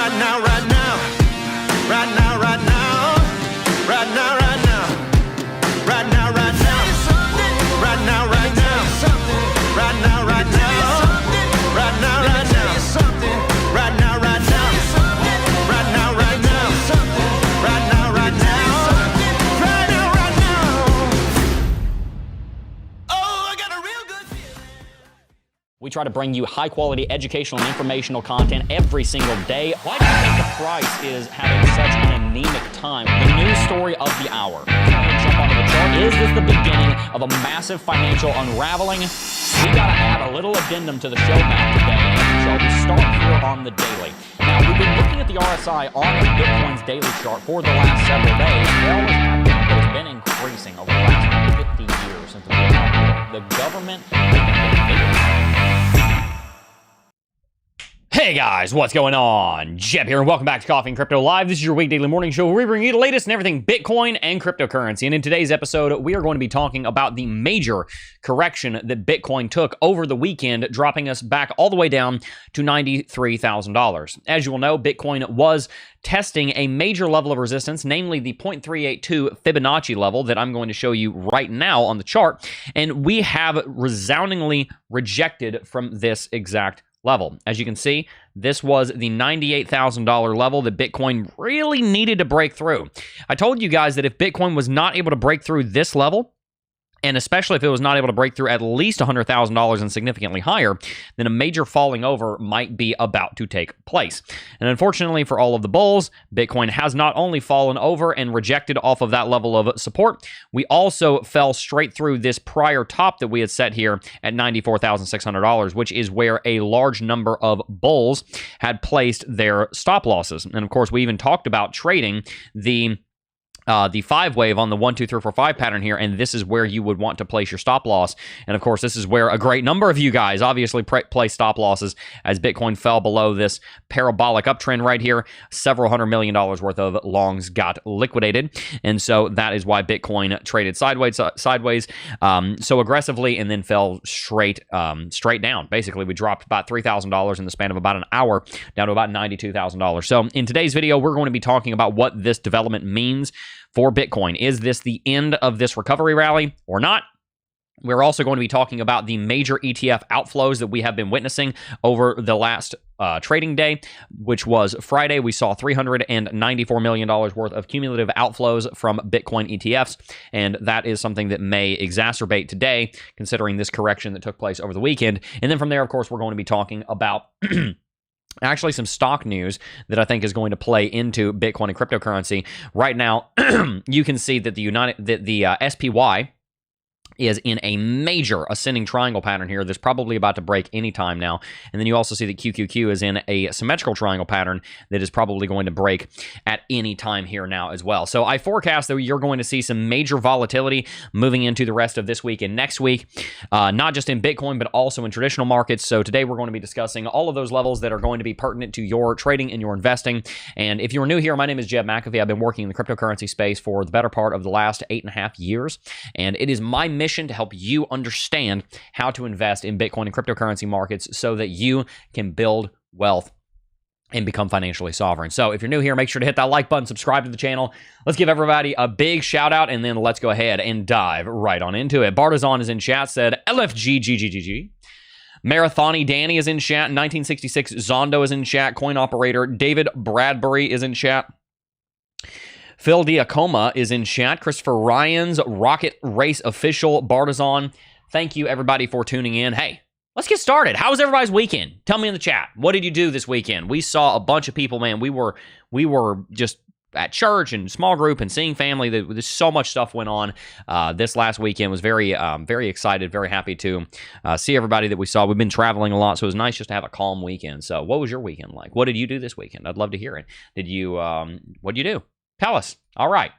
Right now, right now. Right now, right now. Right now, right now. Right now, right now. Right now, right now. Right now, right now. Right now, right now. Right now, right now. Right now, right now. Right now, right now. Right now, right now. Oh, I got a real good feeling. We try to bring you high-quality educational and informational content every single day. Why do you think the price is having such an anemic time? The news story of the hour. Jump onto the chart. Is this the beginning of a massive financial unraveling? We got to add a little addendum to the show map today. So we start here on the daily. Now, we've been looking at the RSI on Bitcoin's daily chart for the last several days. It always has been, but it's been increasing over the last 50 years since the government has been getting bigger. Hey guys, what's going on? Jeb here, and welcome back to Coffee and Crypto Live. This is your weekday morning show where we bring you the latest in everything Bitcoin and cryptocurrency. And in today's episode, we are going to be talking about the major correction that Bitcoin took over the weekend, dropping us back all the way down to $93,000. As you will know, Bitcoin was testing a major level of resistance, namely the 0.382 Fibonacci level that I'm going to show you right now on the chart. And we have resoundingly rejected from this exact level. As you can see, this was the $98,000 level that Bitcoin really needed to break through. I told you guys that if Bitcoin was not able to break through this level, and especially if it was not able to break through at least $100,000 and significantly higher, then a major falling over might be about to take place. And unfortunately for all of the bulls, Bitcoin has not only fallen over and rejected off of that level of support, we also fell straight through this prior top that we had set here at $94,600, which is where a large number of bulls had placed their stop losses. And of course, we even talked about trading the 5-wave on the 1, 2, 3, 4, 5 pattern here, and this is where you would want to place your stop loss. And of course, this is where a great number of you guys obviously place stop losses as Bitcoin fell below this parabolic uptrend right here. Several $100 million worth of longs got liquidated, and so that is why Bitcoin traded sideways so aggressively and then fell straight down. Basically, we dropped about $3,000 in the span of about an hour down to about $92,000. So in today's video, we're going to be talking about what this development means for Bitcoin. Is this the end of this recovery rally or not? We're also going to be talking about the major ETF outflows that we have been witnessing over the last trading day, which was Friday. We saw $394 million worth of cumulative outflows from Bitcoin ETFs, and that is something that may exacerbate today, considering this correction that took place over the weekend. And then from there, of course, we're going to be talking about actually some stock news that I think is going to play into Bitcoin and cryptocurrency. Right now, you can see that the SPY is in a major ascending triangle pattern here that's probably about to break any time now. And then you also see that QQQ is in a symmetrical triangle pattern that is probably going to break at any time here now as well. So I forecast that you're going to see some major volatility moving into the rest of this week and next week, not just in Bitcoin, but also in traditional markets. So today we're going to be discussing all of those levels that are going to be pertinent to your trading and your investing. And if you're new here, my name is Jeb McAfee. I've been working in the cryptocurrency space for the better part of the last 8.5 years. And it is my mission to help you understand how to invest in Bitcoin and cryptocurrency markets so that you can build wealth and become financially sovereign. So if you're new here, make sure to hit that like button, subscribe to the channel. Let's give everybody a big shout out, and then let's go ahead and dive right on into it. Bartizan is in chat, said LFGGGG. Marathoni Danny is in chat. 1966 Zondo is in chat. Coin Operator David Bradbury is in chat. Phil Diacoma is in chat. Christopher Ryans, Rocket Race Official, Bartizan. Thank you, everybody, for tuning in. Hey, let's get started. How was everybody's weekend? Tell me in the chat. What did you do this weekend? We saw a bunch of people, man. We were just at church and small group and seeing family. There's so much stuff went on this last weekend. Was very excited, very happy to see everybody that we saw. We've been traveling a lot, so it was nice just to have a calm weekend. So what was your weekend like? What did you do this weekend? I'd love to hear it. What did you do? Tell us. All right,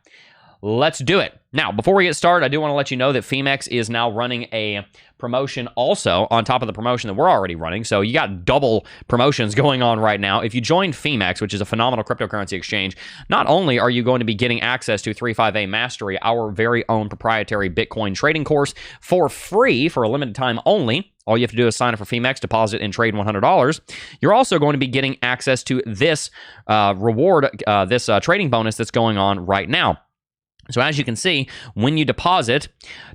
let's do it. Now, before we get started, I do want to let you know that Femex is now running a promotion also on top of the promotion that we're already running. So you got double promotions going on right now. If you join Femex, which is a phenomenal cryptocurrency exchange, not only are you going to be getting access to 35A Mastery, our very own proprietary Bitcoin trading course for free for a limited time only, All you have to do is sign up for Femex, deposit, and trade $100. You're also going to be getting access to this this trading bonus that's going on right now. So as you can see, when you deposit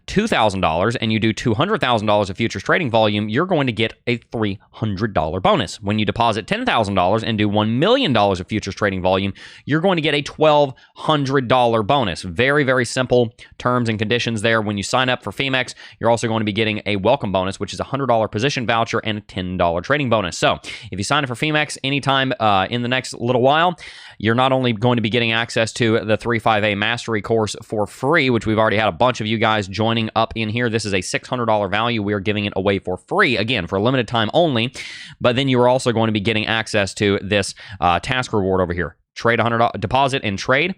$2,000 and you do $200,000 of futures trading volume, you're going to get a $300 bonus. When you deposit $10,000 and do $1 million of futures trading volume, you're going to get a $1,200 bonus. Very, very simple terms and conditions there. When you sign up for Femex, you're also going to be getting a welcome bonus, which is a $100 position voucher and a $10 trading bonus. So if you sign up for Femex anytime in the next little while, you're not only going to be getting access to the 3-5A Mastery course for free, which we've already had a bunch of you guys joining up in here. This is a $600 value. We are giving it away for free, again, for a limited time only. But then you are also going to be getting access to this task reward over here. Trade $100, deposit and trade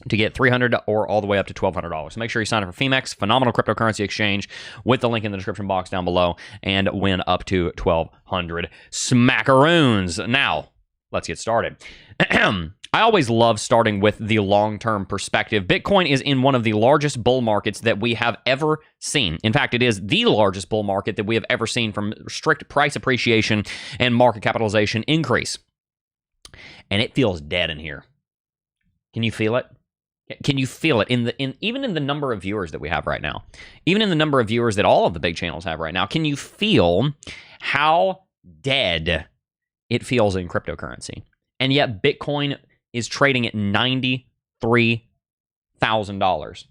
to get $300 or all the way up to $1,200. So make sure you sign up for Femex, phenomenal cryptocurrency exchange, with the link in the description box down below, and win up to 1,200 smackaroons. Now, let's get started. I always love starting with the long-term perspective. Bitcoin is in one of the largest bull markets that we have ever seen. In fact, it is the largest bull market that we have ever seen from strict price appreciation and market capitalization increase. And it feels dead in here. Can you feel it? Can you feel it even in the number of viewers that we have right now? Even in the number of viewers that all of the big channels have right now, can you feel how dead it feels in cryptocurrency? And yet Bitcoin is trading at $93,000.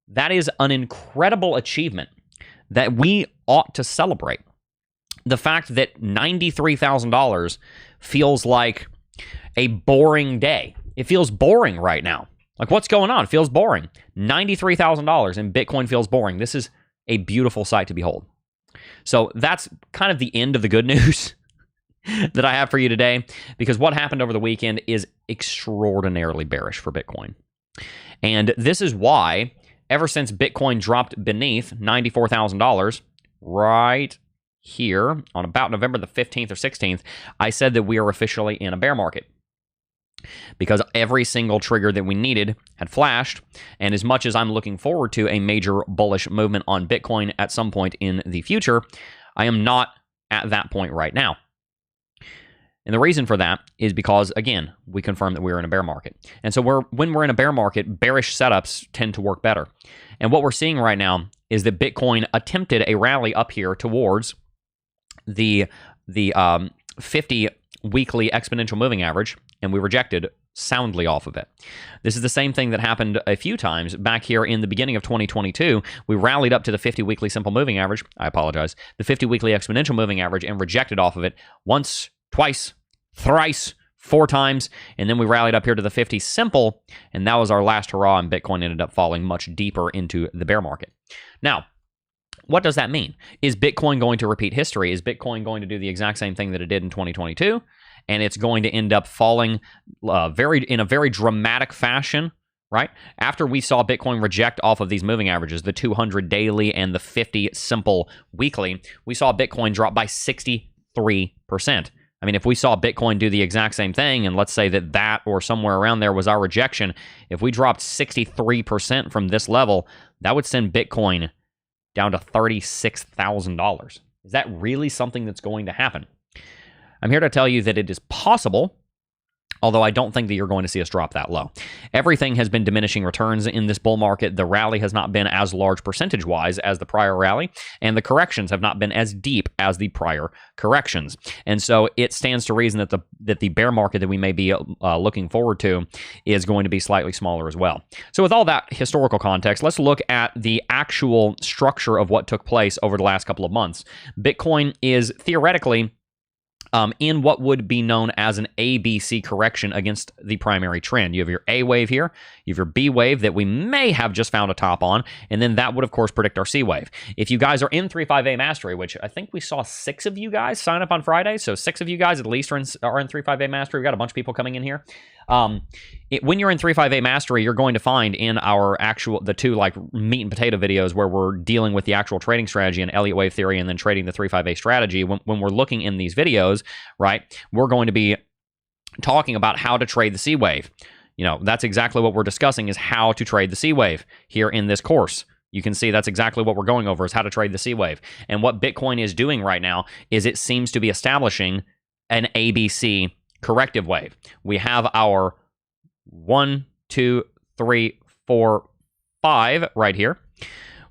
That is an incredible achievement that we ought to celebrate. The fact that $93,000 feels like a boring day. It feels boring right now. Like, what's going on? It feels boring. $93,000 and Bitcoin feels boring. This is a beautiful sight to behold. So that's kind of the end of the good news that I have for you today, because what happened over the weekend is extraordinarily bearish for Bitcoin. And this is why, ever since Bitcoin dropped beneath $94,000, right here on about November the 15th or 16th, I said that we are officially in a bear market. Because every single trigger that we needed had flashed, and as much as I'm looking forward to a major bullish movement on Bitcoin at some point in the future, I am not at that point right now. And the reason for that is because, again, we confirmed that we're in a bear market. And so when we're in a bear market, bearish setups tend to work better. And what we're seeing right now is that Bitcoin attempted a rally up here towards the 50 weekly exponential moving average, and we rejected soundly off of it. This is the same thing that happened a few times back here in the beginning of 2022. We rallied up to the 50 weekly simple moving average. I apologize. The 50 weekly exponential moving average, and rejected off of it once, twice, thrice, 4 times, and then we rallied up here to the 50 simple, and that was our last hurrah, and Bitcoin ended up falling much deeper into the bear market. Now, what does that mean? Is Bitcoin going to repeat history? Is Bitcoin going to do the exact same thing that it did in 2022, and it's going to end up falling in a very dramatic fashion, right? After we saw Bitcoin reject off of these moving averages, the 200 daily and the 50 simple weekly, we saw Bitcoin drop by 63%. I mean, if we saw Bitcoin do the exact same thing, and let's say that or somewhere around there was our rejection, if we dropped 63% from this level, that would send Bitcoin down to $36,000. Is that really something that's going to happen? I'm here to tell you that it is possible, although I don't think that you're going to see us drop that low. Everything has been diminishing returns in this bull market. The rally has not been as large percentage-wise as the prior rally, and the corrections have not been as deep as the prior corrections. And so it stands to reason that the bear market that we may be looking forward to is going to be slightly smaller as well. So with all that historical context, let's look at the actual structure of what took place over the last couple of months. Bitcoin is theoretically in what would be known as an ABC correction against the primary trend. You have your A wave here, you have your B wave that we may have just found a top on, and then that would, of course, predict our C wave. If you guys are in 3-5A Mastery, which I think we saw 6 of you guys sign up on Friday, so 6 of you guys at least are in 3-5A Mastery. We've got a bunch of people coming in here. When you're in 3-5A Mastery, you're going to find in our the 2 like meat and potato videos where we're dealing with the actual trading strategy and Elliott wave theory and then trading the 3-5A strategy. When we're looking in these videos, right, we're going to be talking about how to trade the C wave. You know, that's exactly what we're discussing, is how to trade the C wave here in this course. You can see that's exactly what we're going over, is how to trade the C wave. And what Bitcoin is doing right now is it seems to be establishing an ABC corrective wave. We have our 1, 2, 3, 4, 5 right here.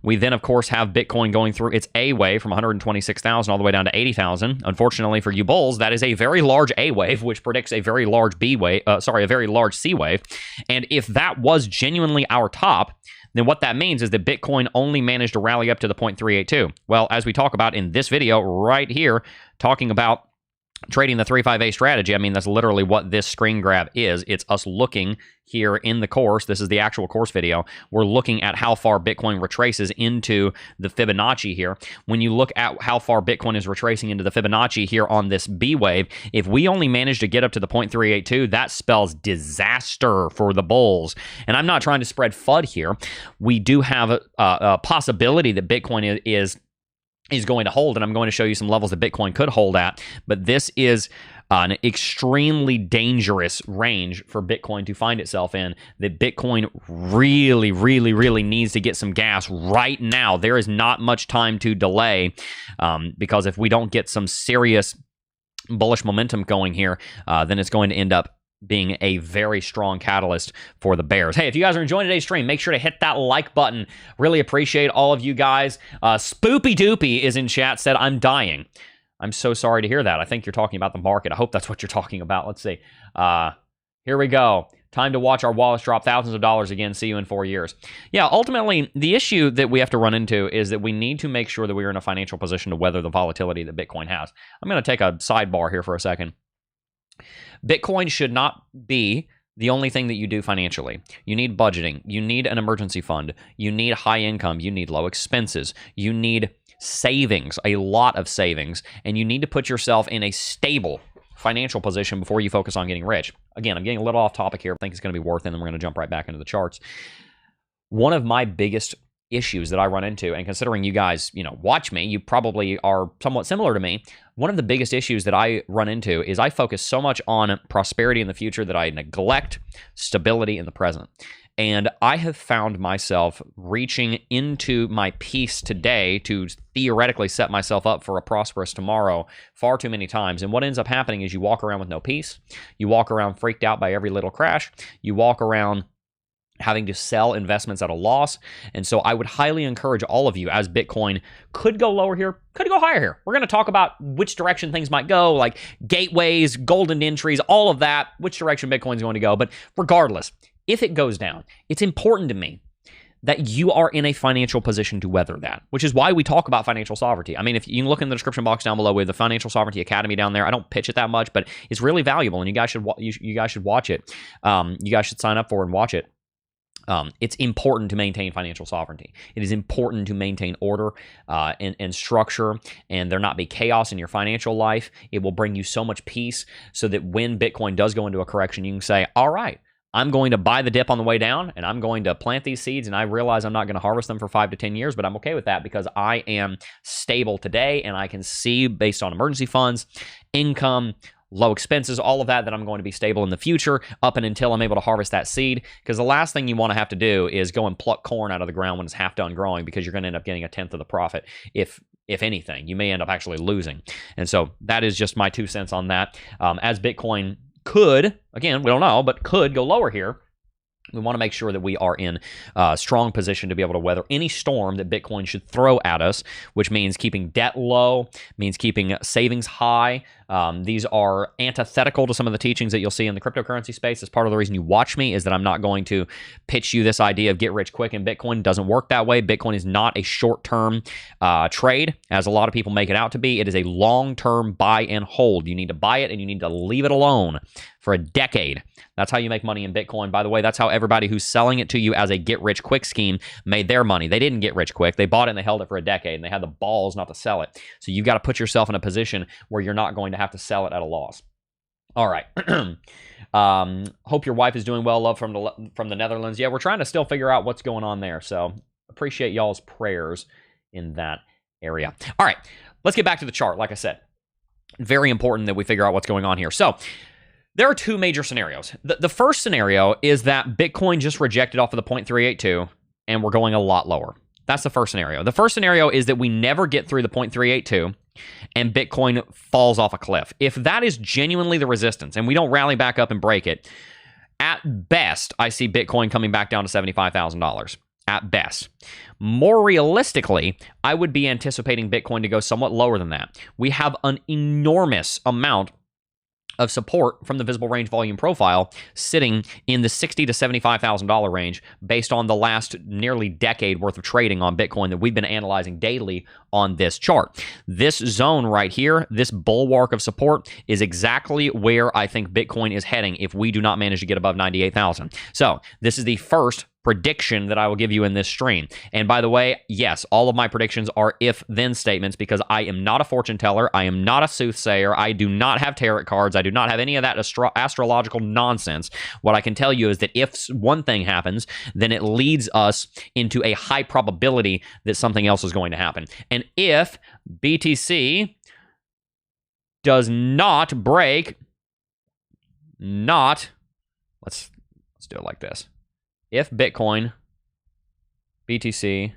We then, of course, have Bitcoin going through its A wave from 126,000 all the way down to 80,000. Unfortunately for you bulls, that is a very large A wave, which predicts a very large B wave. A very large C wave. And if that was genuinely our top, then what that means is that Bitcoin only managed to rally up to the 0.382. Well, as we talk about in this video right here, talking about trading the 3-5-A strategy, I mean, that's literally what this screen grab is. It's us looking here in the course. This is the actual course video. We're looking at how far Bitcoin retraces into the Fibonacci here. When you look at how far Bitcoin is retracing into the Fibonacci here on this B wave, if we only manage to get up to the 0.382, that spells disaster for the bulls. And I'm not trying to spread FUD here. We do have a possibility that Bitcoin is going to hold, and I'm going to show you some levels that Bitcoin could hold at, but this is an extremely dangerous range for Bitcoin to find itself in, that Bitcoin really, really, really needs to get some gas right now. There is not much time to delay, because if we don't get some serious bullish momentum going here, then it's going to end up being a very strong catalyst for the bears. Hey, if you guys are enjoying today's stream, make sure to hit that like button. Really appreciate all of you guys. Spoopy Doopy is in chat, said, I'm dying. I'm so sorry to hear that. I think you're talking about the market. I hope that's what you're talking about. Let's see. Here we go. Time to watch our wallets drop thousands of dollars again. See you in 4 years. Yeah, ultimately, the issue that we have to run into is that we need to make sure that we are in a financial position to weather the volatility that Bitcoin has. I'm going to take a sidebar here for a second. Bitcoin should not be the only thing that you do financially. You need budgeting. You need an emergency fund. You need high income. You need low expenses. You need savings, a lot of savings, and you need to put yourself in a stable financial position before you focus on getting rich. Again, I'm getting a little off topic here. I think it's going to be worth it, and then we're going to jump right back into the charts. One of my biggest issues that I run into, and considering you guys, watch me, you probably are somewhat similar to me. One of the biggest issues that I run into is I focus so much on prosperity in the future that I neglect stability in the present. And I have found myself reaching into my peace today to theoretically set myself up for a prosperous tomorrow far too many times. And what ends up happening is you walk around with no peace. You walk around freaked out by every little crash. You walk around having to sell investments at a loss. And so I would highly encourage all of you, as Bitcoin could go lower here, could go higher here. We're going to talk about which direction things might go, like gateways, golden entries, all of that, which direction Bitcoin's going to go. But regardless, if it goes down, it's important to me that you are in a financial position to weather that, which is why we talk about financial sovereignty. I mean, if you can look in the description box down below with the Financial Sovereignty Academy down there, I don't pitch it that much, but it's really valuable, and you guys should watch it. You guys should sign up for it and watch it. It's important to maintain financial sovereignty. It is important to maintain order and structure, and there not be chaos in your financial life. It will bring you so much peace so that when Bitcoin does go into a correction, you can say, all right, I'm going to buy the dip on the way down, and I'm going to plant these seeds, and I realize I'm not going to harvest them for 5 to 10 years, but I'm okay with that because I am stable today, and I can see, based on emergency funds, income, low expenses, all of that I'm going to be stable in the future up and until I'm able to harvest that seed. Because the last thing you want to have to do is go and pluck corn out of the ground when it's half done growing, because you're going to end up getting a tenth of the profit. If anything, you may end up actually losing. And so that is just my 2 cents on that. As Bitcoin could, again, we don't know, but could go lower here, we want to make sure that we are in a strong position to be able to weather any storm that Bitcoin should throw at us, which means keeping debt low, means keeping savings high. These are antithetical to some of the teachings that you'll see in the cryptocurrency space. That's part of the reason you watch me, is that I'm not going to pitch you this idea of get rich quick in Bitcoin. It doesn't work that way. Bitcoin is not a short-term trade, as a lot of people make it out to be. It is a long-term buy and hold. You need to buy it and you need to leave it alone for a decade. That's how you make money in Bitcoin. By the way, that's how everybody who's selling it to you as a get-rich-quick scheme made their money. They didn't get rich quick. They bought it and they held it for a decade, and they had the balls not to sell it. So you've got to put yourself in a position where you're not going to have to sell it at a loss. All right. Hope your wife is doing well. Love from the Netherlands. Yeah, we're trying to still figure out what's going on there. So appreciate y'all's prayers in that area. All right. Let's get back to the chart. Like I said, very important that we figure out what's going on here. So there are 2 major scenarios. The first scenario is that Bitcoin just rejected off of the 0.382 and we're going a lot lower. That's the first scenario. The first scenario is that we never get through the 0.382 and Bitcoin falls off a cliff. If that is genuinely the resistance and we don't rally back up and break it, at best, I see Bitcoin coming back down to $75,000. At best. More realistically, I would be anticipating Bitcoin to go somewhat lower than that. We have an enormous amount of support from the visible range volume profile sitting in the $60,000 to $75,000 range based on the last nearly decade worth of trading on Bitcoin that we've been analyzing daily on this chart. This zone right here, this bulwark of support, is exactly where I think Bitcoin is heading if we do not manage to get above 98,000. So this is the first prediction that I will give you in this stream. And by the way, yes, all of my predictions are if-then statements because I am not a fortune teller. I am not a soothsayer. I do not have tarot cards. I do not have any of that astrological nonsense. What I can tell you is that if one thing happens, then it leads us into a high probability that something else is going to happen. And if BTC does not break, let's do it like this. If Bitcoin, BTC,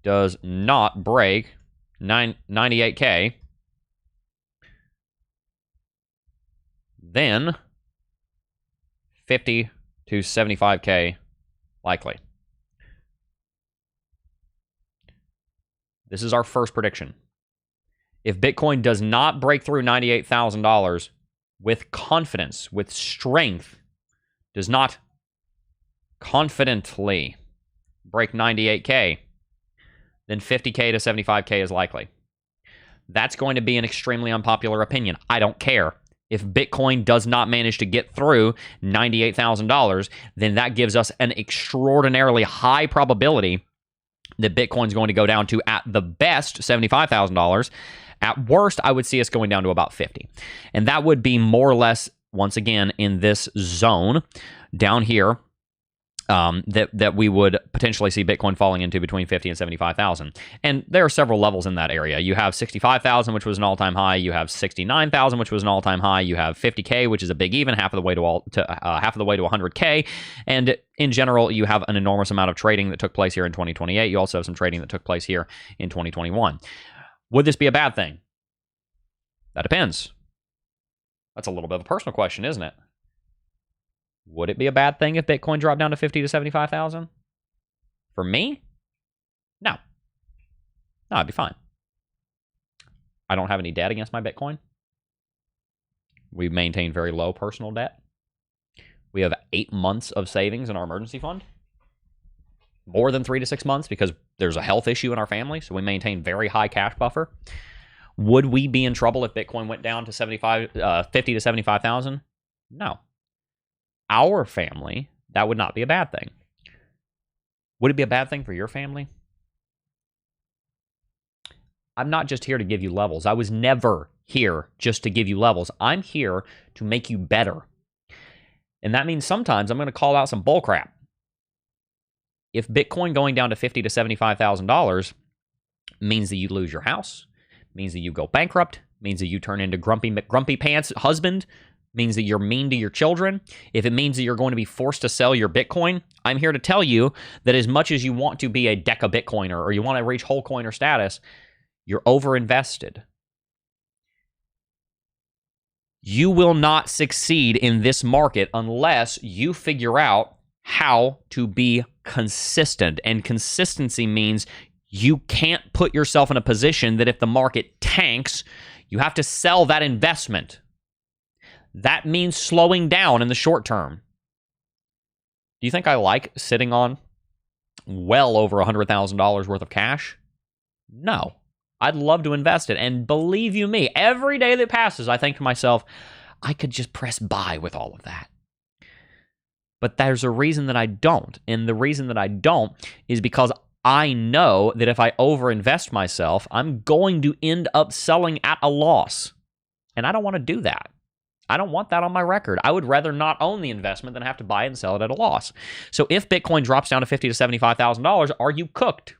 does not break 98K, then 50 to 75K likely. This is our first prediction. If Bitcoin does not break through $98,000 with confidence, with strength, does not confidently break 98K, then 50K to 75K is likely. That's going to be an extremely unpopular opinion. I don't care. If Bitcoin does not manage to get through $98,000, then that gives us an extraordinarily high probability that Bitcoin's going to go down to, at the best, $75,000. At worst, I would see us going down to about 50. And that would be more or less, once again, in this zone down here, that we would potentially see Bitcoin falling into between 50 and 75,000. And there are several levels in that area. You have 65,000, which was an all-time high. You have 69,000, which was an all-time high. You have 50K, which is a big even, half of the way to 100K. And in general, you have an enormous amount of trading that took place here in 2028. You also have some trading that took place here in 2021. Would this be a bad thing? That depends. That's a little bit of a personal question, isn't it? Would it be a bad thing if Bitcoin dropped down to 50 to 75,000? For me? No. No, I'd be fine. I don't have any debt against my Bitcoin. We maintain very low personal debt. We have 8 months of savings in our emergency fund. More than 3 to 6 months because there's a health issue in our family, so we maintain very high cash buffer. Would we be in trouble if Bitcoin went down to 50 to 75,000? No. Our family, that would not be a bad thing. Would it be a bad thing for your family? I'm not just here to give you levels. I was never here just to give you levels. I'm here to make you better. And that means sometimes I'm going to call out some bullcrap. If Bitcoin going down to $50,000 to $75,000 means that you lose your house, means that you go bankrupt, means that you turn into grumpy pants husband, means that you're mean to your children, if it means that you're going to be forced to sell your Bitcoin, I'm here to tell you that as much as you want to be a Deca Bitcoiner or you want to reach whole coiner status, you're overinvested. You will not succeed in this market unless you figure out how to be consistent. And consistency means you can't put yourself in a position that if the market tanks, you have to sell that investment. That means slowing down in the short term. Do you think I like sitting on well over $100,000 worth of cash? No. I'd love to invest it. And believe you me, every day that passes, I think to myself, I could just press buy with all of that. But there's a reason that I don't. And the reason that I don't is because I know that if I overinvest myself, I'm going to end up selling at a loss. And I don't want to do that. I don't want that on my record. I would rather not own the investment than have to buy it and sell it at a loss. So if Bitcoin drops down to $50,000 to $75,000, are you cooked?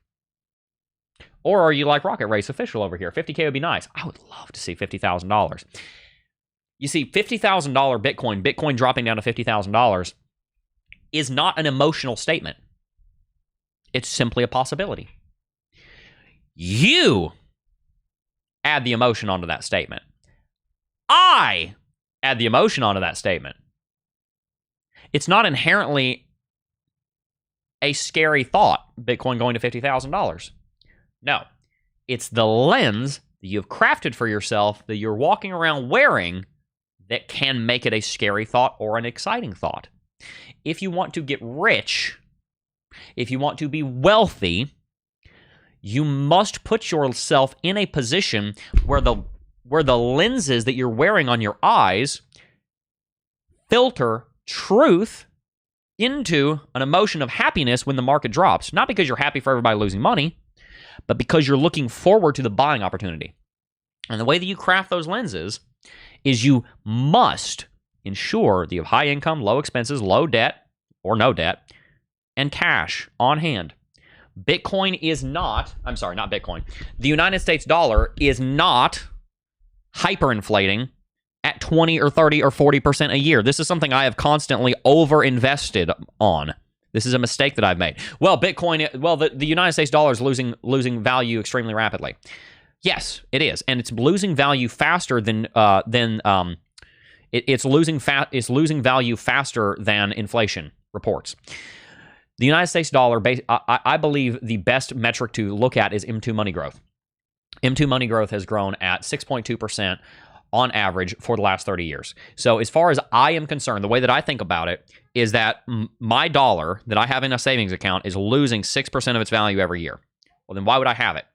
Or are you like Rocket Race Official over here? 50K would be nice. I would love to see $50,000. You see, $50,000 Bitcoin dropping down to $50,000 is not an emotional statement. It's simply a possibility. You add the emotion onto that statement. I add the emotion onto that statement. It's not inherently a scary thought, Bitcoin going to $50,000. No, it's the lens that you've crafted for yourself that you're walking around wearing that can make it a scary thought or an exciting thought. If you want to get rich, if you want to be wealthy, you must put yourself in a position where the lenses that you're wearing on your eyes filter truth into an emotion of happiness when the market drops. Not because you're happy for everybody losing money, but because you're looking forward to the buying opportunity. And the way that you craft those lenses is you must ensure that you have high income, low expenses, low debt, or no debt, and cash on hand. Bitcoin is not, I'm sorry, not Bitcoin. The United States dollar is not hyperinflating at 20 or 30 or 40% a year. This is something I have constantly overinvested on. This is a mistake that I've made. Well, Bitcoin, the United States dollar is losing value extremely rapidly. Yes, it is, and it's losing value faster than it's losing value faster than inflation reports. The United States dollar, I believe the best metric to look at is M2 money growth. M2 money growth has grown at 6.2% on average for the last 30 years. So as far as I am concerned, the way that I think about it is that my dollar that I have in a savings account is losing 6% of its value every year. Well, then why would I have it?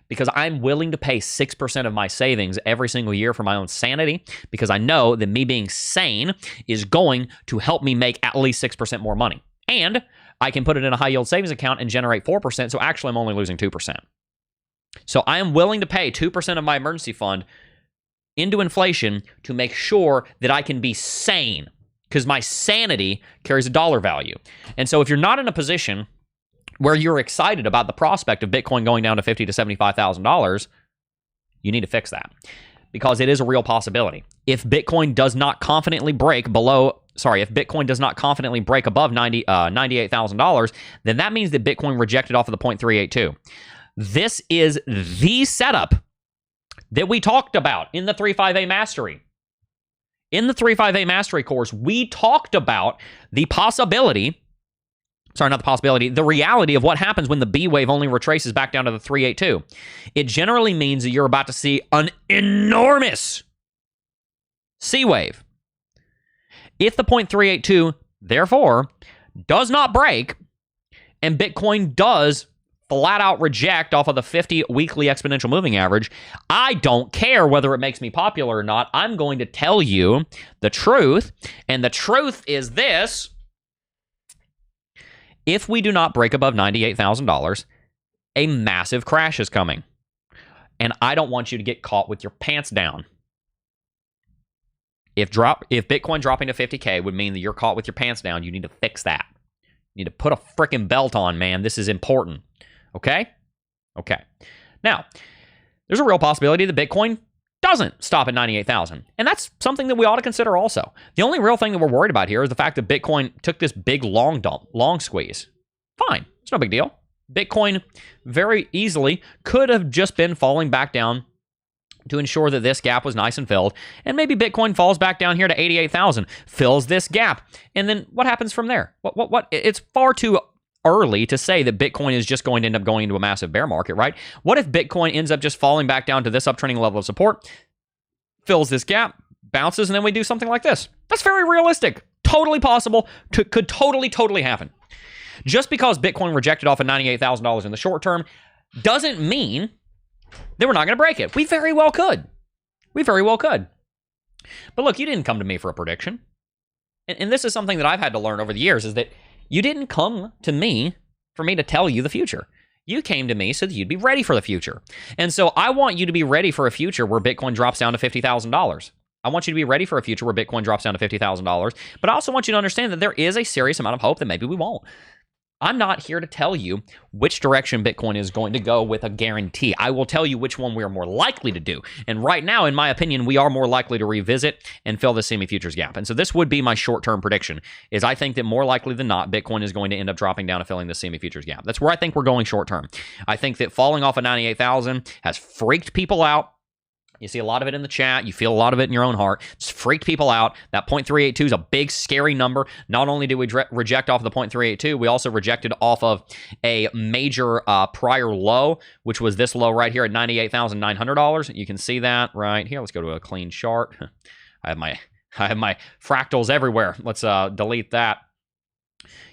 Because I'm willing to pay 6% of my savings every single year for my own sanity, because I know that me being sane is going to help me make at least 6% more money. And I can put it in a high yield savings account and generate 4%, so actually I'm only losing 2%. So I am willing to pay 2% of my emergency fund into inflation to make sure that I can be sane, because my sanity carries a dollar value. And so if you're not in a position where you're excited about the prospect of Bitcoin going down to $50,000 to $75,000, you need to fix that, because it is a real possibility. If Bitcoin does not confidently break above $98,000, then that means that Bitcoin rejected off of the 0.382. This is the setup that we talked about in the 358 Mastery. In the 358 Mastery course, we talked about the reality of what happens when the B wave only retraces back down to the 382. It generally means that you're about to see an enormous C wave. If the 0.382, therefore, does not break, and Bitcoin does flat out reject off of the 50 weekly exponential moving average, I don't care whether it makes me popular or not. I'm going to tell you the truth, and the truth is this: if we do not break above $98,000, a massive crash is coming. And I don't want you to get caught with your pants down. If Bitcoin dropping to 50K would mean that you're caught with your pants down, you need to fix that. You need to put a freaking belt on, man. This is important. Okay? Okay. Now, there's a real possibility that Bitcoin doesn't stop at 98,000. And that's something that we ought to consider also. The only real thing that we're worried about here is the fact that Bitcoin took this big long dump, long squeeze. Fine. It's no big deal. Bitcoin very easily could have just been falling back down to ensure that this gap was nice and filled. And maybe Bitcoin falls back down here to 88,000, fills this gap. And then what happens from there? What? It's far too early to say that Bitcoin is just going to end up going into a massive bear market, right? What if Bitcoin ends up just falling back down to this uptrending level of support, fills this gap, bounces, and then we do something like this? That's very realistic. Totally possible. Could totally happen. Just because Bitcoin rejected off of $98,000 in the short term doesn't mean that we're not going to break it. We very well could. We very well could. But look, you didn't come to me for a prediction. And this is something that I've had to learn over the years, is that you didn't come to me for me to tell you the future. You came to me so that you'd be ready for the future. And so I want you to be ready for a future where Bitcoin drops down to $50,000. I want you to be ready for a future where Bitcoin drops down to $50,000. But I also want you to understand that there is a serious amount of hope that maybe we won't. I'm not here to tell you which direction Bitcoin is going to go with a guarantee. I will tell you which one we are more likely to do. And right now, in my opinion, we are more likely to revisit and fill the semi-futures gap. And so this would be my short-term prediction, is I think that more likely than not, Bitcoin is going to end up dropping down and filling the semi-futures gap. That's where I think we're going short-term. I think that falling off of 98,000 has freaked people out. You see a lot of it in the chat. You feel a lot of it in your own heart. It's freaked people out. That 0.382 is a big, scary number. Not only did we reject off of the 0.382, we also rejected off of a major prior low, which was this low right here at $98,900. You can see that right here. Let's go to a clean chart. I have my fractals everywhere. Let's delete that.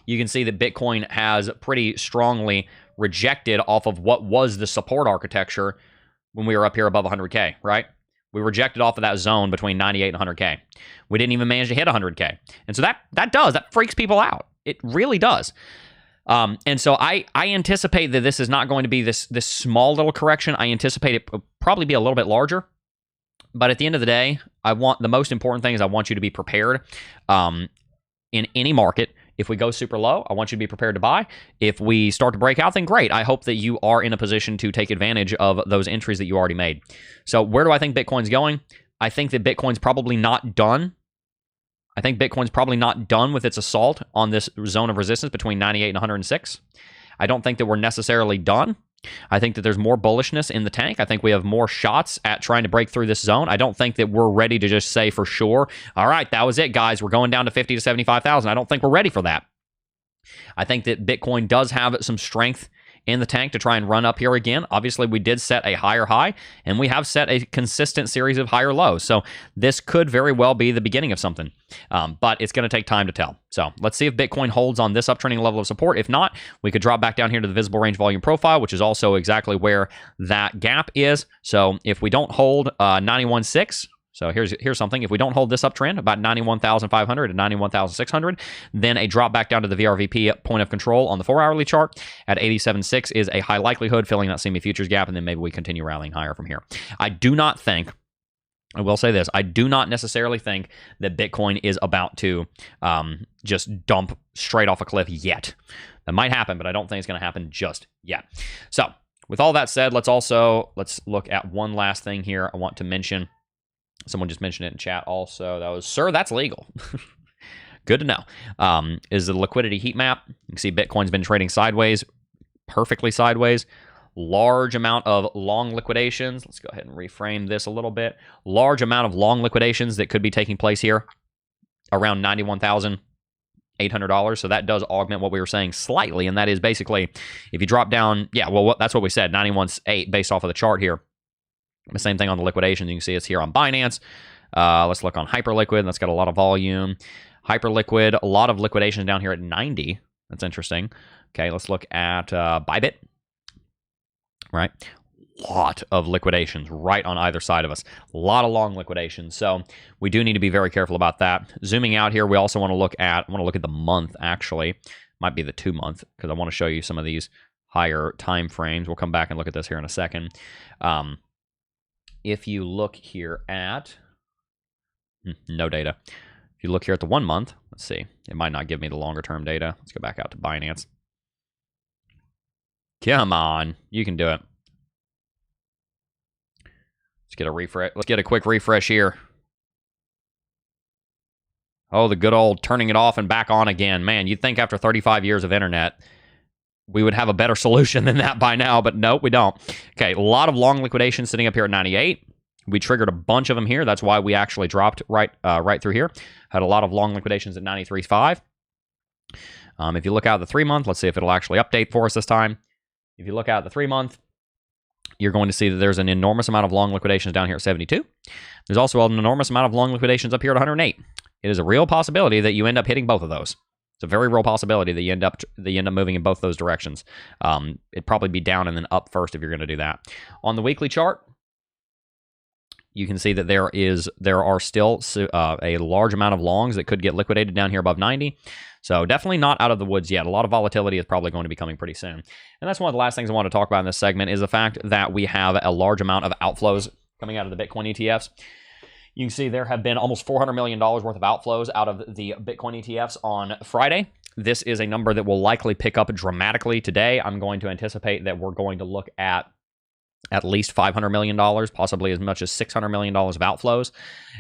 You can see that Bitcoin has pretty strongly rejected off of what was the support architecture when we were up here above 100K, right? We rejected off of that zone between 98 and 100K. We didn't even manage to hit 100K. And so that freaks people out. It really does. And so I anticipate that this is not going to be this small little correction. I anticipate it will probably be a little bit larger. But at the end of the day, the most important thing is I want you to be prepared in any market. If we go super low, I want you to be prepared to buy. If we start to break out, then great. I hope that you are in a position to take advantage of those entries that you already made. So where do I think Bitcoin's going? I think that Bitcoin's probably not done. I think Bitcoin's probably not done with its assault on this zone of resistance between 98 and 106. I don't think that we're necessarily done. I think that there's more bullishness in the tank. I think we have more shots at trying to break through this zone. I don't think that we're ready to just say for sure, all right, that was it, guys. We're going down to 50 to 75,000. I don't think we're ready for that. I think that Bitcoin does have some strength in the tank to try and run up here again. Obviously, we did set a higher high, and we have set a consistent series of higher lows. So this could very well be the beginning of something, but it's going to take time to tell. So let's see if Bitcoin holds on this uptrending level of support. If not, we could drop back down here to the visible range volume profile, which is also exactly where that gap is. So if we don't hold 91.6, so here's something. If we don't hold this uptrend, about 91,500 to 91,600, then a drop back down to the VRVP point of control on the 4-hourly chart at 87.6 is a high likelihood, filling that semi-futures gap, and then maybe we continue rallying higher from here. I will say this, I do not necessarily think that Bitcoin is about to just dump straight off a cliff yet. That might happen, but I don't think it's going to happen just yet. So with all that said, let's look at one last thing here I want to mention. Someone just mentioned it in chat also. That was, sir, that's legal. Good to know. Is the liquidity heat map. You can see Bitcoin's been trading sideways, perfectly sideways. Large amount of long liquidations. Let's go ahead and reframe this a little bit. Large amount of long liquidations that could be taking place here around $91,800. So that does augment what we were saying slightly, and that is basically if you drop down, that's what we said, 91.8 based off of the chart here. The same thing on the liquidation. You can see it's here on Binance. Let's look on Hyperliquid. That's got a lot of volume. Hyperliquid, a lot of liquidations down here at 90. That's interesting. Okay, let's look at Bybit. Right? Lot of liquidations right on either side of us. A lot of long liquidations. So we do need to be very careful about that. Zooming out here, we also want to look at the month, actually. Might be the 2-month, because I want to show you some of these higher time frames. We'll come back and look at this here in a second. If you look here at no data. If you look here at the 1 month, let's see. It might not give me the longer term data. Let's go back out to Binance. Come on, you can do it. Let's get a refresh. Let's get a quick refresh here. Oh, the good old turning it off and back on again. Man, you'd think after 35 years of internet, we would have a better solution than that by now, but nope, we don't. Okay, a lot of long liquidations sitting up here at 98. We triggered a bunch of them here. That's why we actually dropped right through here. Had a lot of long liquidations at 93.5. If you look out at the 3-month, let's see if it'll actually update for us this time. If you look out at the 3-month, you're going to see that there's an enormous amount of long liquidations down here at 72. There's also an enormous amount of long liquidations up here at 108. It is a real possibility that you end up hitting both of those. It's a very real possibility that you end up moving in both those directions. It'd probably be down and then up first if you're going to do that. On the weekly chart, you can see that there are still a large amount of longs that could get liquidated down here above 90. So definitely not out of the woods yet. A lot of volatility is probably going to be coming pretty soon. And that's one of the last things I want to talk about in this segment is the fact that we have a large amount of outflows coming out of the Bitcoin ETFs. You can see there have been almost $400 million worth of outflows out of the Bitcoin ETFs on Friday. This is a number that will likely pick up dramatically today. I'm going to anticipate that we're going to look at least $500 million, possibly as much as $600 million of outflows.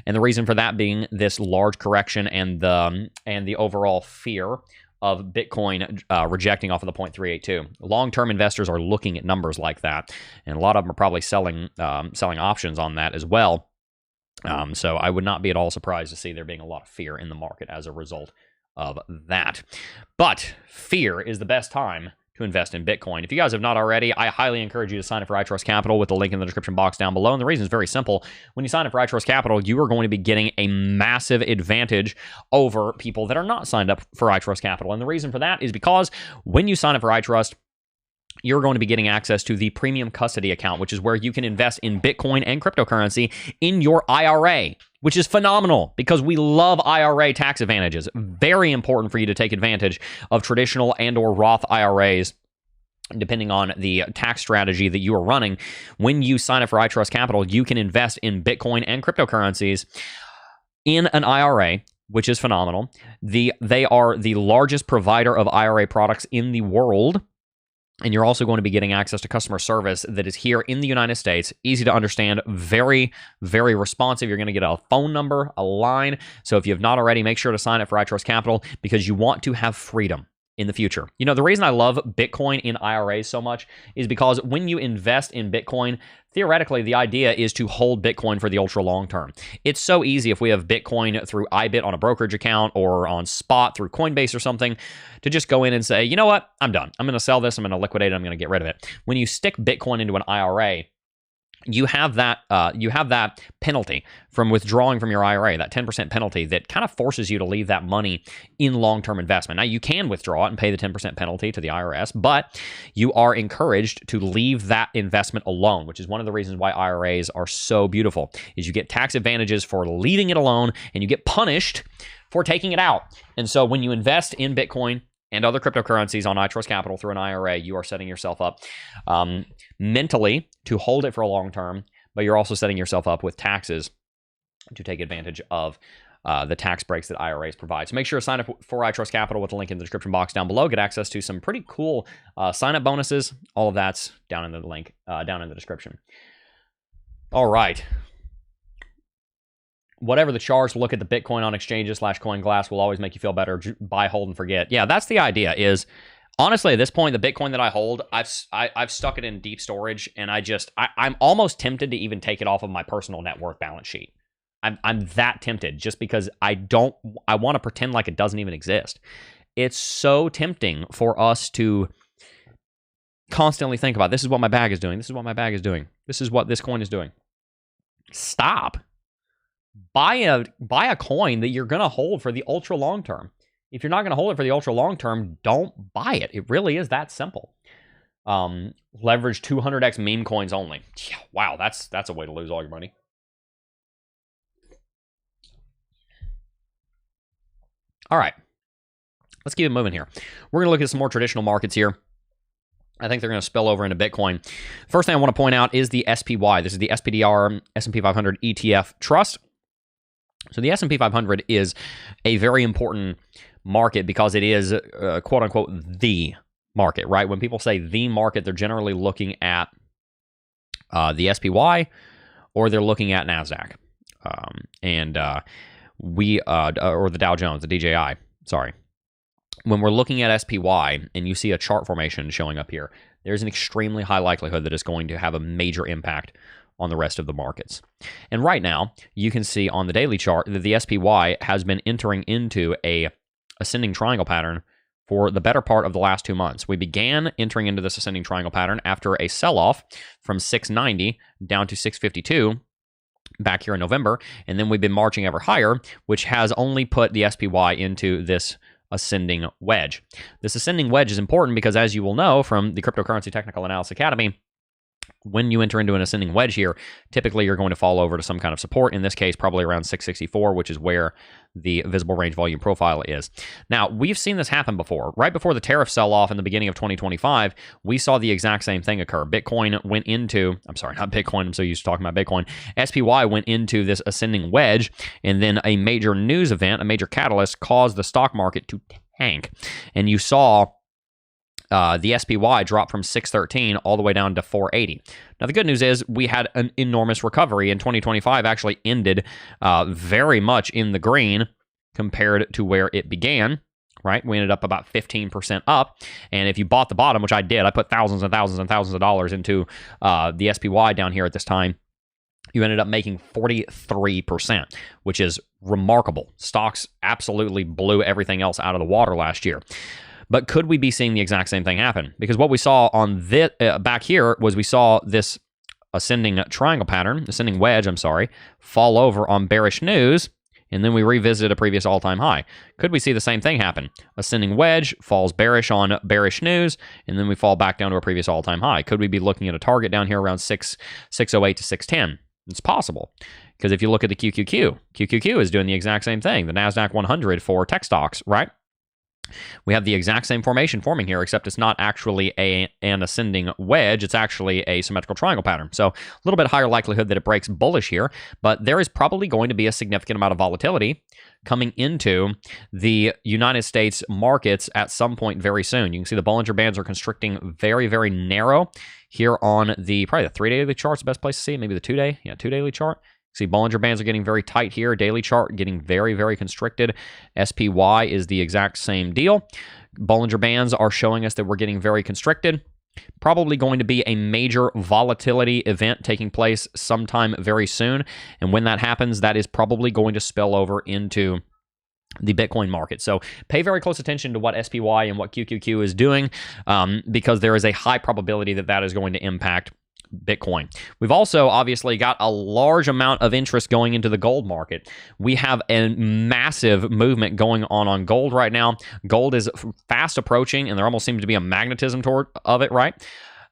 And the reason for that being this large correction and the overall fear of Bitcoin rejecting off of the 0.382. Long-term investors are looking at numbers like that, and a lot of them are probably selling options on that as well. So I would not be at all surprised to see there being a lot of fear in the market as a result of that. But fear is the best time to invest in Bitcoin. If you guys have not already, I highly encourage you to sign up for iTrust Capital with the link in the description box down below. And the reason is very simple. When you sign up for iTrust Capital, you are going to be getting a massive advantage over people that are not signed up for iTrust Capital. And the reason for that is because when you sign up for iTrust, you're going to be getting access to the premium custody account, which is where you can invest in Bitcoin and cryptocurrency in your IRA, which is phenomenal because we love IRA tax advantages. Very important for you to take advantage of traditional and or Roth IRAs, depending on the tax strategy that you are running. When you sign up for iTrust Capital, you can invest in Bitcoin and cryptocurrencies in an IRA, which is phenomenal. They are the largest provider of IRA products in the world. And you're also going to be getting access to customer service that is here in the United States. Easy to understand, very, very responsive. You're going to get a phone number, a line. So if you have not already, make sure to sign up for iTrust Capital because you want to have freedom in the future. You know, the reason I love Bitcoin in IRAs so much is because when you invest in Bitcoin, theoretically, the idea is to hold Bitcoin for the ultra long term. It's so easy if we have Bitcoin through IBIT on a brokerage account or on spot through Coinbase or something to just go in and say, you know what, I'm done. I'm going to sell this. I'm going to liquidate it. I'm going to get rid of it. When you stick Bitcoin into an IRA, you have that penalty from withdrawing from your IRA, that 10% penalty that kind of forces you to leave that money in long-term investment. Now, you can withdraw it and pay the 10% penalty to the IRS, but you are encouraged to leave that investment alone, which is one of the reasons why IRAs are so beautiful, is you get tax advantages for leaving it alone and you get punished for taking it out. And so when you invest in Bitcoin and other cryptocurrencies on iTrust Capital through an IRA, you are setting yourself up mentally to hold it for a long term, but you're also setting yourself up with taxes to take advantage of the tax breaks that IRAs provide. So make sure to sign up for iTrust Capital with the link in the description box down below. Get access to some pretty cool sign-up bonuses. All of that's down in the link, down in the description. All right. Whatever the charts, look at the Bitcoin on exchanges /CoinGlass will always make you feel better. Buy, hold, and forget. Yeah, that's the idea. Is honestly, at this point, the Bitcoin that I hold, I've stuck it in deep storage, and I'm almost tempted to even take it off of my personal net worth balance sheet. I'm that tempted just because I want to pretend like it doesn't even exist. It's so tempting for us to constantly think about, this is what my bag is doing. This is what my bag is doing. This is what this coin is doing. Stop. Buy a coin that you're going to hold for the ultra long term. If you're not going to hold it for the ultra long term, don't buy it. It really is that simple. Leverage 200x meme coins only. Yeah, wow, that's a way to lose all your money. All right, let's keep it moving here. We're going to look at some more traditional markets here. I think they're going to spill over into Bitcoin. First thing I want to point out is the SPY. This is the SPDR S&P 500 ETF Trust. So the S&P 500 is a very important market because it is, quote unquote, the market, right? When people say the market, they're generally looking at the SPY or they're looking at NASDAQ or the Dow Jones, the DJI, sorry. When we're looking at SPY and you see a chart formation showing up here, there's an extremely high likelihood that it's going to have a major impact on the rest of the markets. And right now, you can see on the daily chart that the SPY has been entering into a ascending triangle pattern for the better part of the last 2 months. We began entering into this ascending triangle pattern after a sell-off from 690 down to 652 back here in November, and then we've been marching ever higher, which has only put the SPY into this ascending wedge. This ascending wedge is important because, as you will know from the Cryptocurrency Technical Analysis Academy, when you enter into an ascending wedge here, typically you're going to fall over to some kind of support. In this case, probably around 664, which is where the visible range volume profile is. Now, we've seen this happen before. Right before the tariff sell-off in the beginning of 2025, we saw the exact same thing occur. Bitcoin went into, I'm sorry, not Bitcoin, I'm so used to talking about Bitcoin. SPY went into this ascending wedge, and then a major news event, a major catalyst, caused the stock market to tank. And you saw the SPY dropped from 613 all the way down to 480. Now, the good news is we had an enormous recovery, and 2025 actually ended very much in the green compared to where it began, right? We ended up about 15% up, and if you bought the bottom, which I did, I put thousands and thousands and thousands of dollars into the SPY down here at this time, you ended up making 43%, which is remarkable. Stocks absolutely blew everything else out of the water last year. But could we be seeing the exact same thing happen? Because what we saw on this back here was we saw this ascending triangle pattern, ascending wedge, I'm sorry, fall over on bearish news, and then we revisited a previous all-time high. Could we see the same thing happen? Ascending wedge falls bearish on bearish news, and then we fall back down to a previous all-time high. Could we be looking at a target down here around 608 to 610? It's possible. Because if you look at the QQQ is doing the exact same thing. The NASDAQ 100 for tech stocks, right? We have the exact same formation forming here, except it's not actually an ascending wedge. It's actually a symmetrical triangle pattern. So a little bit higher likelihood that it breaks bullish here, but there is probably going to be a significant amount of volatility coming into the United States markets at some point very soon. You can see the Bollinger Bands are constricting very, very narrow here on the, probably the 3 daily chart's the best place to see it, maybe the 2 day, 2 daily chart. See, Bollinger Bands are getting very tight here. Daily chart getting very, very constricted. SPY is the exact same deal. Bollinger Bands are showing us that we're getting very constricted. Probably going to be a major volatility event taking place sometime very soon. And when that happens, that is probably going to spill over into the Bitcoin market. So pay very close attention to what SPY and what QQQ is doing because there is a high probability that that is going to impact Bitcoin. We've also obviously got a large amount of interest going into the gold market. We have a massive movement going on gold right now. Gold is fast approaching, and there almost seems to be a magnetism toward of it, right?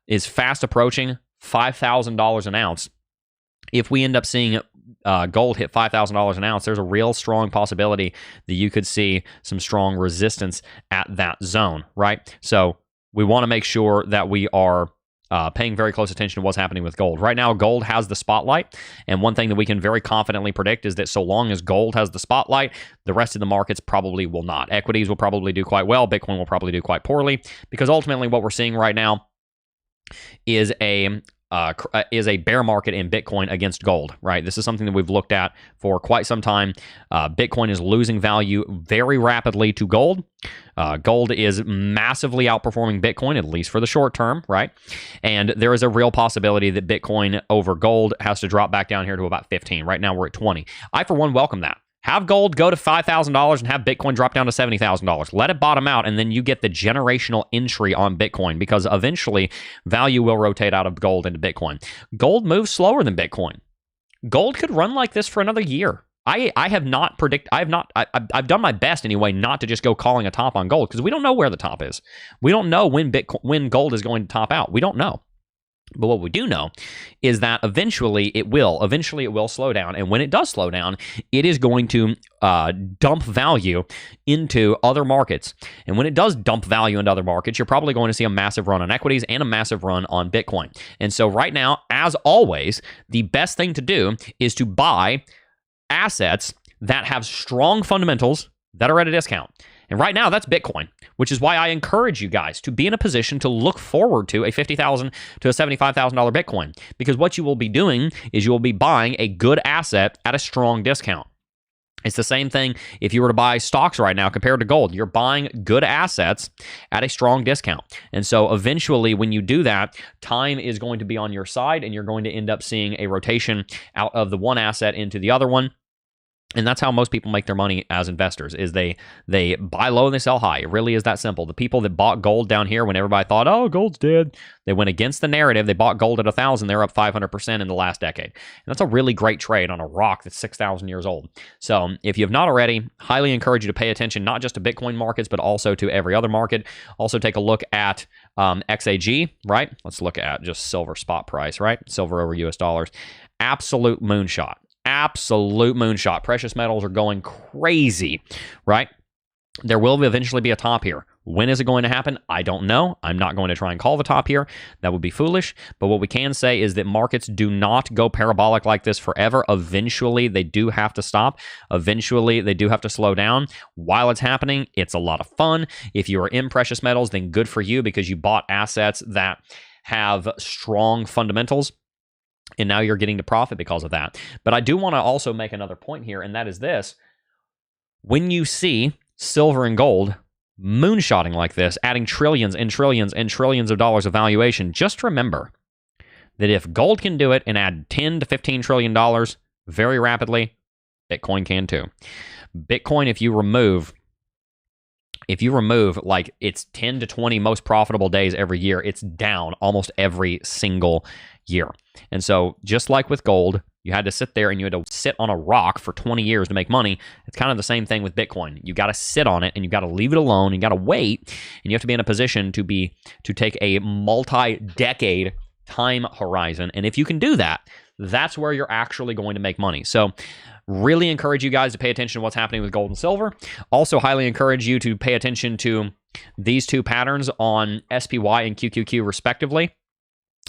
Is fast approaching $5,000 an ounce. If we end up seeing gold hit $5,000 an ounce, there's a real strong possibility that you could see some strong resistance at that zone, right? So we want to make sure that we are paying very close attention to what's happening with gold. Right now, gold has the spotlight, and one thing that we can very confidently predict is that so long as gold has the spotlight, the rest of the markets probably will not. Equities will probably do quite well. Bitcoin will probably do quite poorly, because ultimately what we're seeing right now is a bear market in Bitcoin against gold, right? This is something that we've looked at for quite some time. Bitcoin is losing value very rapidly to gold. Gold is massively outperforming Bitcoin, at least for the short term, right? And there is a real possibility that Bitcoin over gold has to drop back down here to about 15. Right now, we're at 20. I, for one, welcome that. Have gold go to $5,000 and have Bitcoin drop down to $70,000. Let it bottom out, and then you get the generational entry on Bitcoin, because eventually value will rotate out of gold into Bitcoin. Gold moves slower than Bitcoin. Gold could run like this for another year. I've done my best anyway not to just go calling a top on gold, because we don't know where the top is. We don't know when gold is going to top out. We don't know. But what we do know is that eventually it will slow down. And when it does slow down, it is going to dump value into other markets. And when it does dump value into other markets, you're probably going to see a massive run on equities and a massive run on Bitcoin. And so right now, as always, the best thing to do is to buy assets that have strong fundamentals that are at a discount. And right now, that's Bitcoin, which is why I encourage you guys to be in a position to look forward to a $50,000 to a $75,000 Bitcoin. Because what you will be doing is you will be buying a good asset at a strong discount. It's the same thing if you were to buy stocks right now compared to gold. You're buying good assets at a strong discount. And so eventually, when you do that, time is going to be on your side, and you're going to end up seeing a rotation out of the one asset into the other one. And that's how most people make their money as investors, is they buy low and they sell high. It really is that simple. The people that bought gold down here when everybody thought, oh, gold's dead, they went against the narrative. They bought gold at 1,000. They're up 500% in the last decade. And that's a really great trade on a rock that's 6,000 years old. So if you have not already, highly encourage you to pay attention not just to Bitcoin markets, but also to every other market. Also take a look at XAG, right? Let's look at just silver spot price, right? Silver over US dollars. Absolute moonshot. Absolute moonshot. Precious metals are going crazy, right? There will eventually be a top here. When is it going to happen? I don't know. I'm not going to try and call the top here. That would be foolish. But what we can say is that markets do not go parabolic like this forever. Eventually, they do have to stop. Eventually, they do have to slow down. While it's happening, it's a lot of fun. If you are in precious metals, then good for you because you bought assets that have strong fundamentals. And now you're getting to profit because of that. But I do want to also make another point here, and that is this. When you see silver and gold moonshotting like this, adding trillions and trillions and trillions of dollars of valuation, just remember that if gold can do it and add 10 to 15 trillion dollars very rapidly, Bitcoin can too. Bitcoin, if you remove like its 10 to 20 most profitable days every year, it's down almost every single year. And so just like with gold, you had to sit there and you had to sit on a rock for 20 years to make money. It's kind of the same thing with Bitcoin. You got to sit on it and you got to leave it alone. You got to wait, and you have to be in a position to take a multi-decade time horizon. And if you can do that, that's where you're actually going to make money. So really encourage you guys to pay attention to what's happening with gold and silver. Also highly encourage you to pay attention to these two patterns on SPY and QQQ respectively.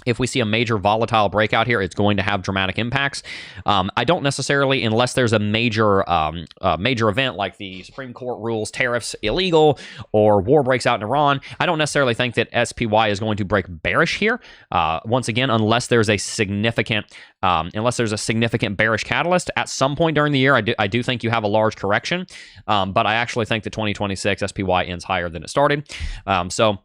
If we see a major volatile breakout here, it's going to have dramatic impacts. I don't necessarily, unless there's a major event like the Supreme Court rules tariffs illegal or war breaks out in Iran, I don't necessarily think that SPY is going to break bearish here. Once again, unless there's a significant bearish catalyst at some point during the year, I do think you have a large correction. But I actually think that 2026 SPY ends higher than it started. So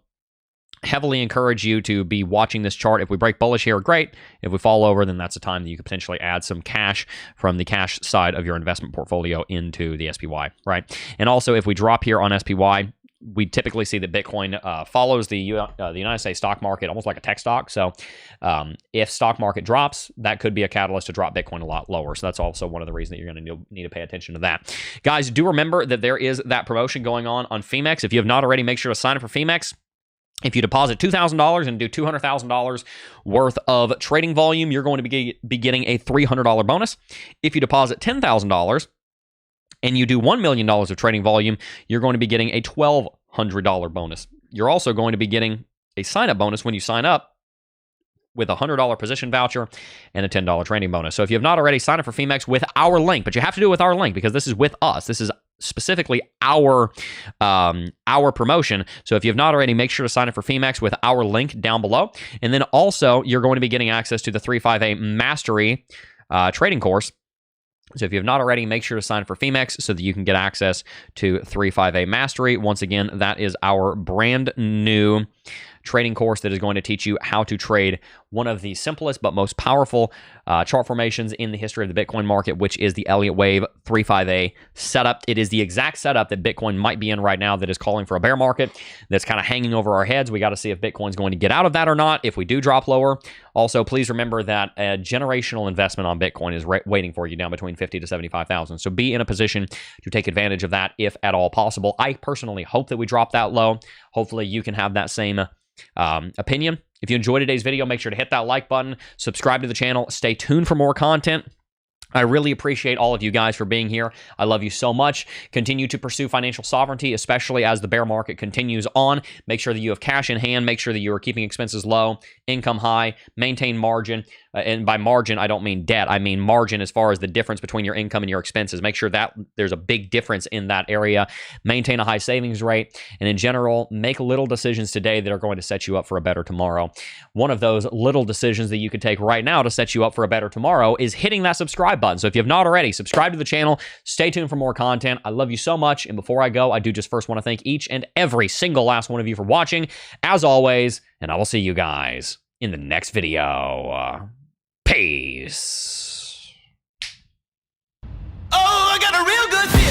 heavily encourage you to be watching this chart. If we break bullish here, great. If we fall over, then that's a time that you could potentially add some cash from the cash side of your investment portfolio into the SPY, right? And also, if we drop here on SPY, we typically see that Bitcoin follows the United States stock market almost like a tech stock. So if stock market drops, that could be a catalyst to drop Bitcoin a lot lower. So that's also one of the reasons that you're going to need to pay attention to that. Guys, do remember that there is that promotion going on Femex. If you have not already, make sure to sign up for Femex. If you deposit $2,000 and do $200,000 worth of trading volume, you're going to be getting a $300 bonus. If you deposit $10,000 and you do $1 million of trading volume, you're going to be getting a $1,200 bonus. You're also going to be getting a sign-up bonus when you sign up with a $100 position voucher and a $10 trading bonus. So if you have not already, sign up for Femex with our link, but you have to do it with our link because this is with us. This is specifically our promotion. So if you have not already, make sure to sign up for Femex with our link down below. And then also, you're going to be getting access to the 358 Mastery trading course. So if you have not already, make sure to sign up for Femex so that you can get access to 358 Mastery. Once again, that is our brand new trading course that is going to teach you how to trade one of the simplest but most powerful chart formations in the history of the Bitcoin market, which is the Elliott Wave 358 setup. It is the exact setup that Bitcoin might be in right now that is calling for a bear market that's kind of hanging over our heads. We got to see if Bitcoin's going to get out of that or not, if we do drop lower. Also, please remember that a generational investment on Bitcoin is waiting for you down between 50 to 75,000. So be in a position to take advantage of that if at all possible. I personally hope that we drop that low. Hopefully you can have that same opinion. If you enjoyed today's video, make sure to hit that like button, subscribe to the channel, stay tuned for more content. I really appreciate all of you guys for being here. I love you so much. Continue to pursue financial sovereignty, especially as the bear market continues on. Make sure that you have cash in hand. Make sure that you are keeping expenses low, income high, maintain margin. And by margin, I don't mean debt. I mean margin as far as the difference between your income and your expenses. Make sure that there's a big difference in that area. Maintain a high savings rate. And in general, make little decisions today that are going to set you up for a better tomorrow. One of those little decisions that you could take right now to set you up for a better tomorrow is hitting that subscribe button. So if you have not already, subscribe to the channel. Stay tuned for more content. I love you so much. And before I go, I do just first want to thank each and every single last one of you for watching, as always. And I will see you guys in the next video. Peace. Oh, I got a real good feeling.